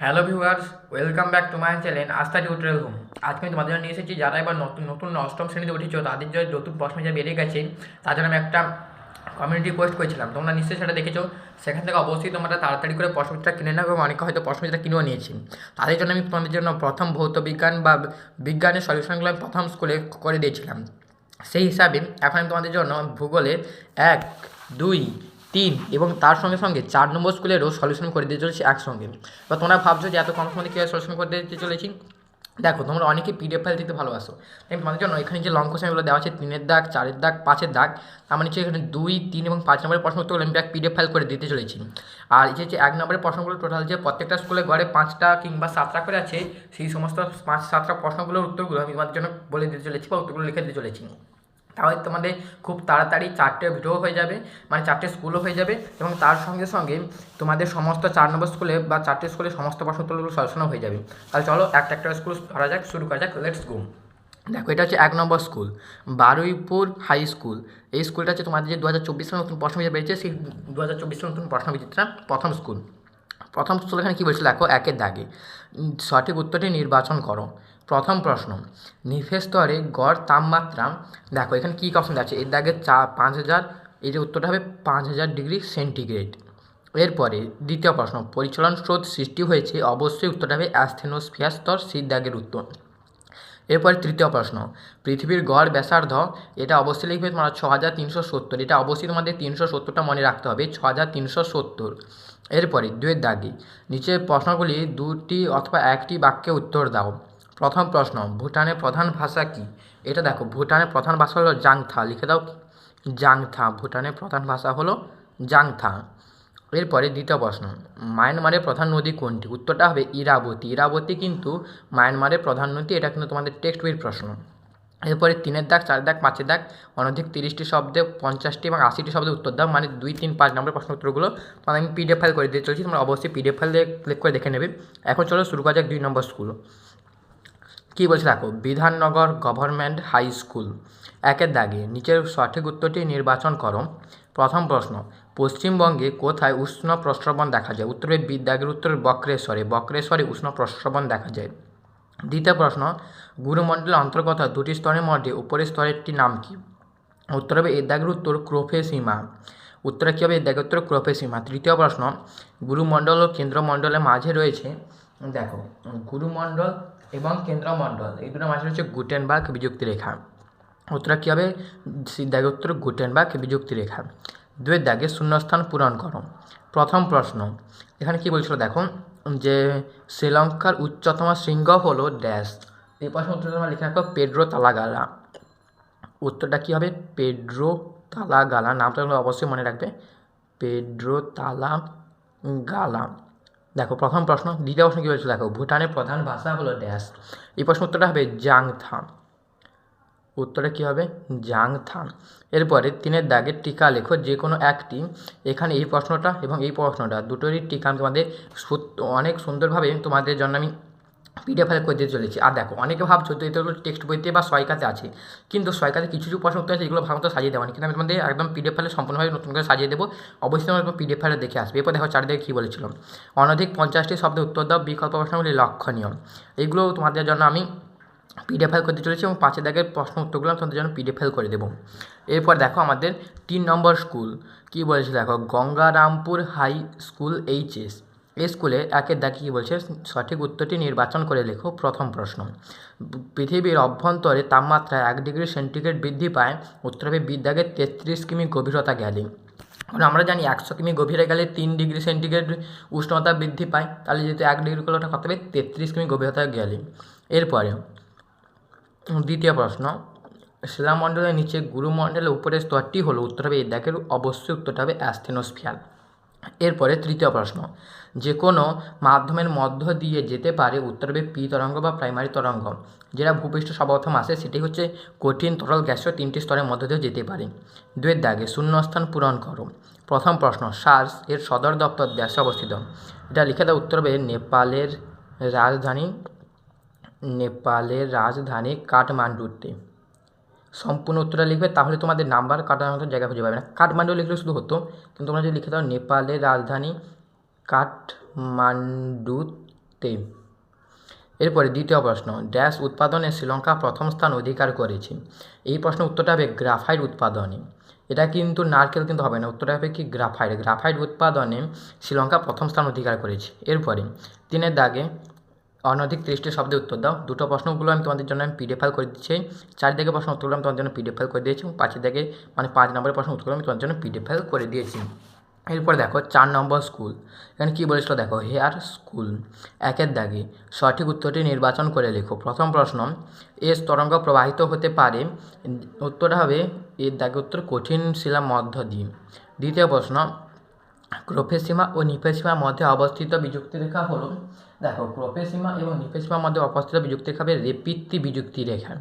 Hello viewers, welcome back to my channel আস্থা tutorial home. আজকে আমি তোমাদের জন্য নিয়ে এসেছি যারা এবার নতুন নতুন অষ্টম শ্রেণীতে উঠেছো, তাদের জন্য নতুন প্রশ্ন যা বেরিয়ে গেছে, তার জন্য আমি একটা কমিউনিটি পোস্ট করেছিলাম। তোমরা নিশ্চয়ই সেটা দেখেছো। সেখান থেকে অবশ্যই তোমরা তাড়াতাড়ি করে প্রশ্নটা কিনে নেবে এবং অনেকে হয়তো প্রশ্নটা কিনেও নিয়েছি। তাদের জন্য আমি তোমাদের জন্য প্রথম ভৌত বিজ্ঞান বা বিজ্ঞানের সলিউশনগুলো আমি প্রথম স্কুলে করে দিয়েছিলাম। সেই হিসাবে এখন আমি তোমাদের জন্য ভূগোলের 1, 2, 3 এবং তার সঙ্গে সঙ্গে 4 নম্বর স্কুলেরও সলিউশন করে দিয়ে চলেছি একসঙ্গে। এবার তোমরা ভাবছো যে এত কম সময় কীভাবে সলিউশন করে দিতে চলেছি। দেখো, তোমরা অনেকে পিডিএফ ফাইল দিতে ভালোবাসো। আমি তোমাদের জন্য এখানে যে লং কোশ্চেনগুলো দেওয়া আছে 3-এর দাগ, 4-এর দাগ, 5-এর দাগ, তার মানে হচ্ছে এখানে 2, 3 এবং 5 নম্বরের প্রশ্ন উত্তরগুলো আমি পিডিএফ ফাইল করে দিতে চলেছি। আর এই যে 1 নম্বরের প্রশ্নগুলো টোটাল যে প্রত্যেকটা স্কুলে গড়ে 5টা কিংবা 7টা করে আছে, সেই সমস্ত 5-7টা প্রশ্নগুলোর উত্তরগুলো আমি তোমাদের জন্য বলে দিতে চলেছি বা উত্তরগুলো লিখে দিতে চলেছি। তাহলে তোমাদের খুব তাড়াতাড়ি 4টে ভিডিও হয়ে যাবে, মানে 4টে স্কুলও হয়ে যাবে এবং তার সঙ্গে সঙ্গে তোমাদের সমস্ত 4 নম্বর স্কুলে বা 4টে স্কুলে সমস্ত প্রশ্ন উত্তরগুলো সলিউশনও হয়ে যাবে। তাহলে চলো একটা একটা স্কুল ধরা যাক, শুরু করা যাক, লেটস গো। দেখো, এটা হচ্ছে 1 নম্বর স্কুল, বারুইপুর হাই স্কুল। এই স্কুলটা হচ্ছে তোমাদের যে 2024 সালে নতুন প্রশ্নবিচিত্রা বেরিয়েছে, সেই 2024 সালে নতুন প্রশ্নবিচিত্রা প্রথম স্কুল। প্রথম স্কুল এখানে কী বলছিল দেখো, 1-এর দাগে সঠিক উত্তরটি নির্বাচন করো। প্রথম প্রশ্ন, নিফের স্তরে গড় তাপমাত্রা। দেখো এখানে কী অপশন আছে, এর দাগে 5000, এই যে উত্তরটা হবে 5000 ডিগ্রি সেন্টিগ্রেড। এরপরে দ্বিতীয় প্রশ্ন, পরিচলন স্রোত সৃষ্টি হয়েছে, অবশ্যই উত্তরটা হবে অ্যাস্থেনোস্ফিয়ার স্তর, সি দাগের উত্তর। এরপরে তৃতীয় প্রশ্ন, পৃথিবীর গড় ব্যাসার্ধ, এটা অবশ্যই লিখবে তোমরা 6370, এটা অবশ্যই তোমাদের 370টা মনে রাখতে হবে, 6370। এরপরে 2-এর দাগে নিচের প্রশ্নগুলি 2টি অথবা 1টি বাক্যে উত্তর দাও। প্রথম প্রশ্ন, ভুটানের প্রধান ভাষা কি? এটা দেখো, ভুটানের প্রধান ভাষা হলো জাংথা, লিখে দাও জাংথা, ভুটানের প্রধান ভাষা হলো জাংথা। এরপরে দ্বিতীয় প্রশ্ন, মায়ানমারের প্রধান নদী কোনটি? উত্তরটা হবে ইরাবতী। ইরাবতী কিন্তু মায়ানমারের প্রধান নদী, এটা কিন্তু তোমাদের টেক্সট বইয়ের প্রশ্ন। এরপরে 3-এর দাগ, 4-এর দাগ, 5-এর দাগ, অনধিক 30টি শব্দে 50টি এবং 80টি শব্দে উত্তর দাও, মানে 2, 3, 5 নম্বরের প্রশ্ন উত্তরগুলো মানে আমি পিডিএফ ফাইল করে দিয়ে চলছি, তোমরা অবশ্যই পিডিএফ ফাইল দিয়ে ক্লিক করে দেখে নেবে। এখন চলো শুরু করা যাক 2 নম্বর স্কুল। কী বলছে দেখো, বিধাননগর গভর্নমেন্ট হাই স্কুল। 1-এর দাগে নিচের সঠিক উত্তরটি নির্বাচন করো। প্রথম প্রশ্ন, পশ্চিমবঙ্গে কোথায় উষ্ণ প্রস্রবণ দেখা যায়? উত্তরে বি দাগের উত্তর বক্রেশ্বরে, বক্রেশ্বরে উষ্ণ প্রস্রবণ দেখা যায়। দ্বিতীয় প্রশ্ন, গুরুমণ্ডলের অন্তর্গত 2টি স্তরের মধ্যে উপরের স্তরেরটির নাম কি? উত্তর হবে এর দাগের উত্তর ক্রোফেসীমা, উত্তরে কী হবে এর দাগের উত্তর ক্রোফেসীমা। তৃতীয় প্রশ্ন, গুরুমণ্ডল ও কেন্দ্রমণ্ডলের মাঝে রয়েছে, দেখো গুরুমণ্ডল এবং কেন্দ্রমণ্ডল এই দুটোর মাঝে রয়েছে গুটেনবার্গ বিযুক্তি রেখা, উত্তরটা কী হবে দাগের উত্তর গুটেনবার্গ বিযুক্তি রেখা। 2-এর দাগে শূন্যস্থান পূরণ করো। প্রথম প্রশ্ন, এখানে কী বলছিল দেখো, যে শ্রীলঙ্কার উচ্চতম শৃঙ্গ হলো ড্যাশ। এই প্রশ্নের উত্তরটা তোমরা লিখে রাখো পেড্রো তালাগালা, উত্তরটা কী হবে পেড্রো তালাগালা, নামটা তোমরা অবশ্যই মনে রাখবে, পেড্রো তালাগালা। দেখো প্রথম প্রশ্ন। দ্বিতীয় প্রশ্ন কী বলছিল দেখো, ভুটানের প্রধান ভাষা হলো ড্যাশ। এই প্রশ্ন উত্তরটা হবে জাংথা, উত্তরে কী হবে জাংথা। এরপরে 3-এর দাগের টিকা লেখো যে কোনো একটি। এখানে এই প্রশ্নটা এবং এই প্রশ্নটা দুটোরই টিকা আমি তোমাদের অনেক সুন্দরভাবে তোমাদের জন্য আমি পিডিএফ ফাইল করে দিতে চলেছি। আর দেখো অনেকে ভাবছো তো এটা টেক্সট বইতে বা সহায়িকাতে আছে, কিন্তু সহায়িকাতে কিছু কিছু প্রশ্ন উত্তর আছে যেগুলো ভালো মতো সাজিয়ে দেওয়া, কিন্তু আমি তোমাদের একদম পিডিএফ ফাইলে সম্পূর্ণভাবে নতুন করে সাজিয়ে দেবো। অবশ্যই তোমরা পিডিএফ ফাইলে দেখে আসবে। এরপর দেখো 4 দিকে কী বলেছিল, অনধিক 50টি শব্দে উত্তর দাও, বিকল্প প্রশ্নগুলি লক্ষণীয়। এইগুলো তোমাদের জন্য আমি পিডিএফ ফাইল করতে চলেছি এবং 5-এর দাগের প্রশ্ন উত্তরগুলো তোমাদের জন্য পিডিএফ ফাইল করে দেবো। এরপর দেখো আমাদের 3 নম্বর স্কুল কী বলেছে দেখো, গঙ্গারামপুর হাই স্কুল এইচএস। এই স্কুলে 1-এর দাগে কী বলছে, সঠিক উত্তরটি নির্বাচন করে লেখো। প্রথম প্রশ্ন, পৃথিবীর অভ্যন্তরে তাপমাত্রা 1 ডিগ্রি সেন্টিগ্রেড বৃদ্ধি পায়, উত্তর হবে বি দাগের 33 কিমি গভীরতা গেলে। কারণ আমরা জানি 100 কিমি গভীরে গেলে 3 ডিগ্রি সেন্টিগ্রেড উষ্ণতা বৃদ্ধি পায়, তাহলে যেহেতু 1 ডিগ্রি করলে ওটা কত হবে 33 কিমি গভীরতা গেলে। এরপরে দ্বিতীয় প্রশ্ন, শিলামণ্ডলের নিচে গুরুমণ্ডলের উপরের স্তরটি হলো, উত্তর হবে এই দাগের অবশ্যই উত্তরটা হবে অ্যাস্থেনোস্ফিয়ার। এরপরে তৃতীয় প্রশ্ন, যে কোনো মাধ্যমের মধ্য দিয়ে যেতে পারে, উত্তর হবে পি তরঙ্গ বা প্রাইমারি তরঙ্গ। যেটা ভূপৃষ্ঠ সর্বপ্রথম আসে সেটি হচ্ছে কঠিন, তরল, গ্যাসীয় 3টি স্তরের মধ্য দিয়ে যেতে পারে। 2-এর দাগে শূন্যস্থান পূরণ করো। প্রথম প্রশ্ন, সার্স এর সদর দপ্তর দেশে অবস্থিত। এটা লিখে দাও, উত্তর হবে নেপালের রাজধানী কাঠমান্ডুতে। সম্পূর্ণ উত্তরটা লিখবে, তাহলে তোমাদের নাম্বার কাটার মতো জায়গা খুঁজে পাবে না। কাঠমান্ডু লিখলে শুধু হতো, কিন্তু তোমরা যদি লিখে দাও নেপালের রাজধানী কাঠমান্ডুতে, করতে। এরপরে দ্বিতীয় প্রশ্ন, ড্যাশ উৎপাদনে শ্রীলঙ্কা প্রথম স্থান অধিকার করেছে। এই প্রশ্নের উত্তরটা হবে গ্রাফাইট উৎপাদনে। এটা কিন্তু নারকেল কিন্তু হবে না, উত্তরটা হবে কি গ্রাফাইট। গ্রাফাইট উৎপাদনে শ্রীলঙ্কা প্রথম স্থান অধিকার করেছে। এরপরে 3-এর দাগে অনধিক 30টি শব্দের উত্তর দাও। দুটো প্রশ্নগুলো আমি তোমাদের জন্য পিডিএফ ফাইল করে দিচ্ছি। 4 দাগে প্রশ্ন উত্তরগুলো আমি তোমাদের জন্য পিডিএফ ফাইল করে দিয়েছি এবং 5 দাগে 5 নম্বরের প্রশ্ন উত্তরগুলো আমি তোমাদের জন্য পিডিএফ ফাইল করে দিয়েছি। এরপর দেখো 4 নম্বর স্কুল, এখানে কী বলেছিল দেখো, হেয়ার স্কুল। 1-এর দাগে সঠিক উত্তরটি নির্বাচন করে লেখো। প্রথম প্রশ্ন, এস তরঙ্গ প্রবাহিত হতে পারে, উত্তরটা হবে এর দাগে উত্তর কঠিন শিলার মধ্য দিয়ে। দ্বিতীয় প্রশ্ন, ক্রোফেসীমা ও নিফেসীমার মধ্যে অবস্থিত বিযুক্তি রেখা হলো, দেখো ক্রোফেসীমা এবং নিফেসীমার মধ্যে অবস্থিত বিযুক্তি রেখা হবে রেপিতি বিযুক্তি রেখা।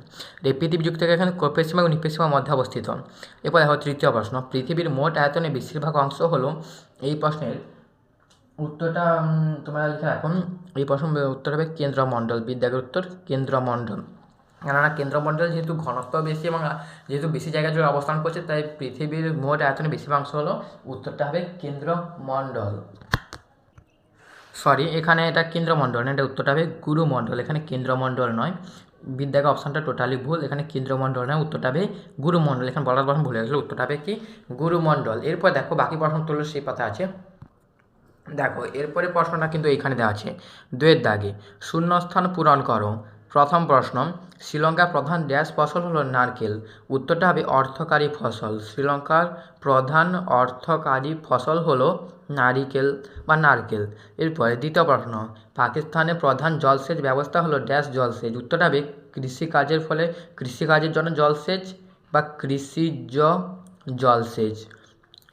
রেপিতি বিযুক্তি রেখা এখানে ক্রোফেসীমা এবং নিফেসীমার মধ্যে অবস্থিত। এরপর দেখো তৃতীয় প্রশ্ন, পৃথিবীর মোট আয়তনের বেশিরভাগ অংশ হলো, এই প্রশ্নের উত্তরটা তোমরা লিখে রাখুন। এই প্রশ্নের উত্তর হবে কেন্দ্রমণ্ডল। বিদ্যাগের উত্তর কেন্দ্রমণ্ডল। কেননা কেন্দ্রমণ্ডল যেহেতু ঘনত্ব বেশি এবং যেহেতু বেশি জায়গা জুড়ে অবস্থান করছে, তাই পৃথিবীর মোট আয়তনের বেশিরভাগ অংশ হলো, উত্তরটা হবে কেন্দ্রমণ্ডল। সরি, এখানে এটা কেন্দ্রমণ্ডল না, এটা উত্তরটা হবে গুরুমণ্ডল। এখানে কেন্দ্রমণ্ডল নয়, বিদ্যাকে অপশানটা টোটালি ভুল। এখানে কেন্দ্রমণ্ডল নয়, উত্তরটা হবে গুরুমণ্ডল। এখানে বলার প্রশ্ন ভুলে গেছিলো, উত্তরটা হবে কি গুরুমণ্ডল। এরপর দেখো বাকি প্রশ্ন তুললে সেই পাতা আছে। দেখো এরপরে প্রশ্নটা কিন্তু এইখানে দেওয়া আছে 2-এর দাগে শূন্যস্থান পূরণ করো। প্রথম প্রশ্ন, শ্রীলঙ্কার প্রধান ড্যাশ ফসল হলো নারকেল, উত্তরটা হবে অর্থকারী ফসল। শ্রীলঙ্কার প্রধান অর্থকারী ফসল হলো নারিকেল বা নারকেল। এরপরে দ্বিতীয় প্রশ্ন, পাকিস্তানের প্রধান জলসেচ ব্যবস্থা হলো ড্যাশ জলসেচ, উত্তরটা হবে কৃষিকাজের ফলে কৃষিকাজের জন্য জলসেচ বা কৃষিজ জলসেচ।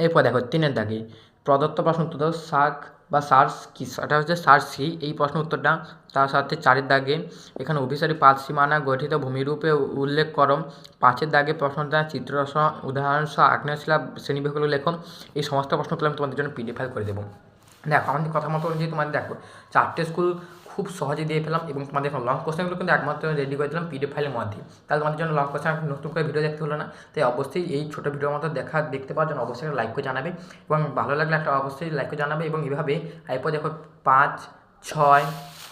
এরপর দেখো 3-এর দাগে প্রদত্ত প্রশ্ন উত্তর দাও। শাক বা সার্স কি, এটা হচ্ছে সার্সি, এই প্রশ্ন উত্তরটা। তার সাথে 4-এর দাগে এখানে অভিসারী পাত সীমানা গঠিত ভূমিরূপে উল্লেখ করো। 5-এর দাগে প্রশ্নটা চিত্রসহ উদাহরণসহ আগ্নেয়শিলা শ্রেণীবিভাগগুলো লেখো। এই সমস্ত প্রশ্নগুলো আমি তোমাদের জন্য পিডিএফ ফাইল করে দেবো। দেখো আমাদের কথা মতো অনুযায়ী তোমাদের দেখো 4টে স্কুল খুব সহজে দিয়ে ফেলাম এবং তোমাদের লং কোশ্চেনগুলো কিন্তু একমাত্র রেডি করে দিলাম পিডিএফ ফাইলের মধ্যে। তাহলে তোমাদের জন্য লং কোশ্চেন নতুন করে ভিডিও দেখতে হলো না। তাই অবশ্যই এই ছোটো ভিডিওর মতো দেখতে পাওয়ার জন্য অবশ্যই লাইক করে জানাবে এবং ভালো লাগলে একটা অবশ্যই লাইক করে জানাবে। এবং এভাবে এরপর দেখো 5, 6,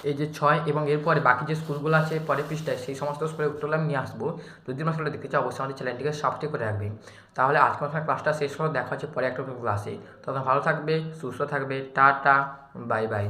এই যে 6 এবং এরপরে বাকি যে স্কুলগুলো আছে পরের পৃষ্ঠায়, সেই সমস্ত স্কুলের উত্তরগুলো আমি নিয়ে আসবো। যদি তোমরা সেগুলো দেখতে চাও অবশ্যই আমাদের চ্যানেলটিকে সাবস্ক্রাইব করে রাখবে। তাহলে আজকের ক্লাসটা শেষ হলো, দেখা হচ্ছে পরে একটা ক্লাসে। তখন ভালো থাকবে, সুস্থ থাকবে, টাটা, বাই বাই।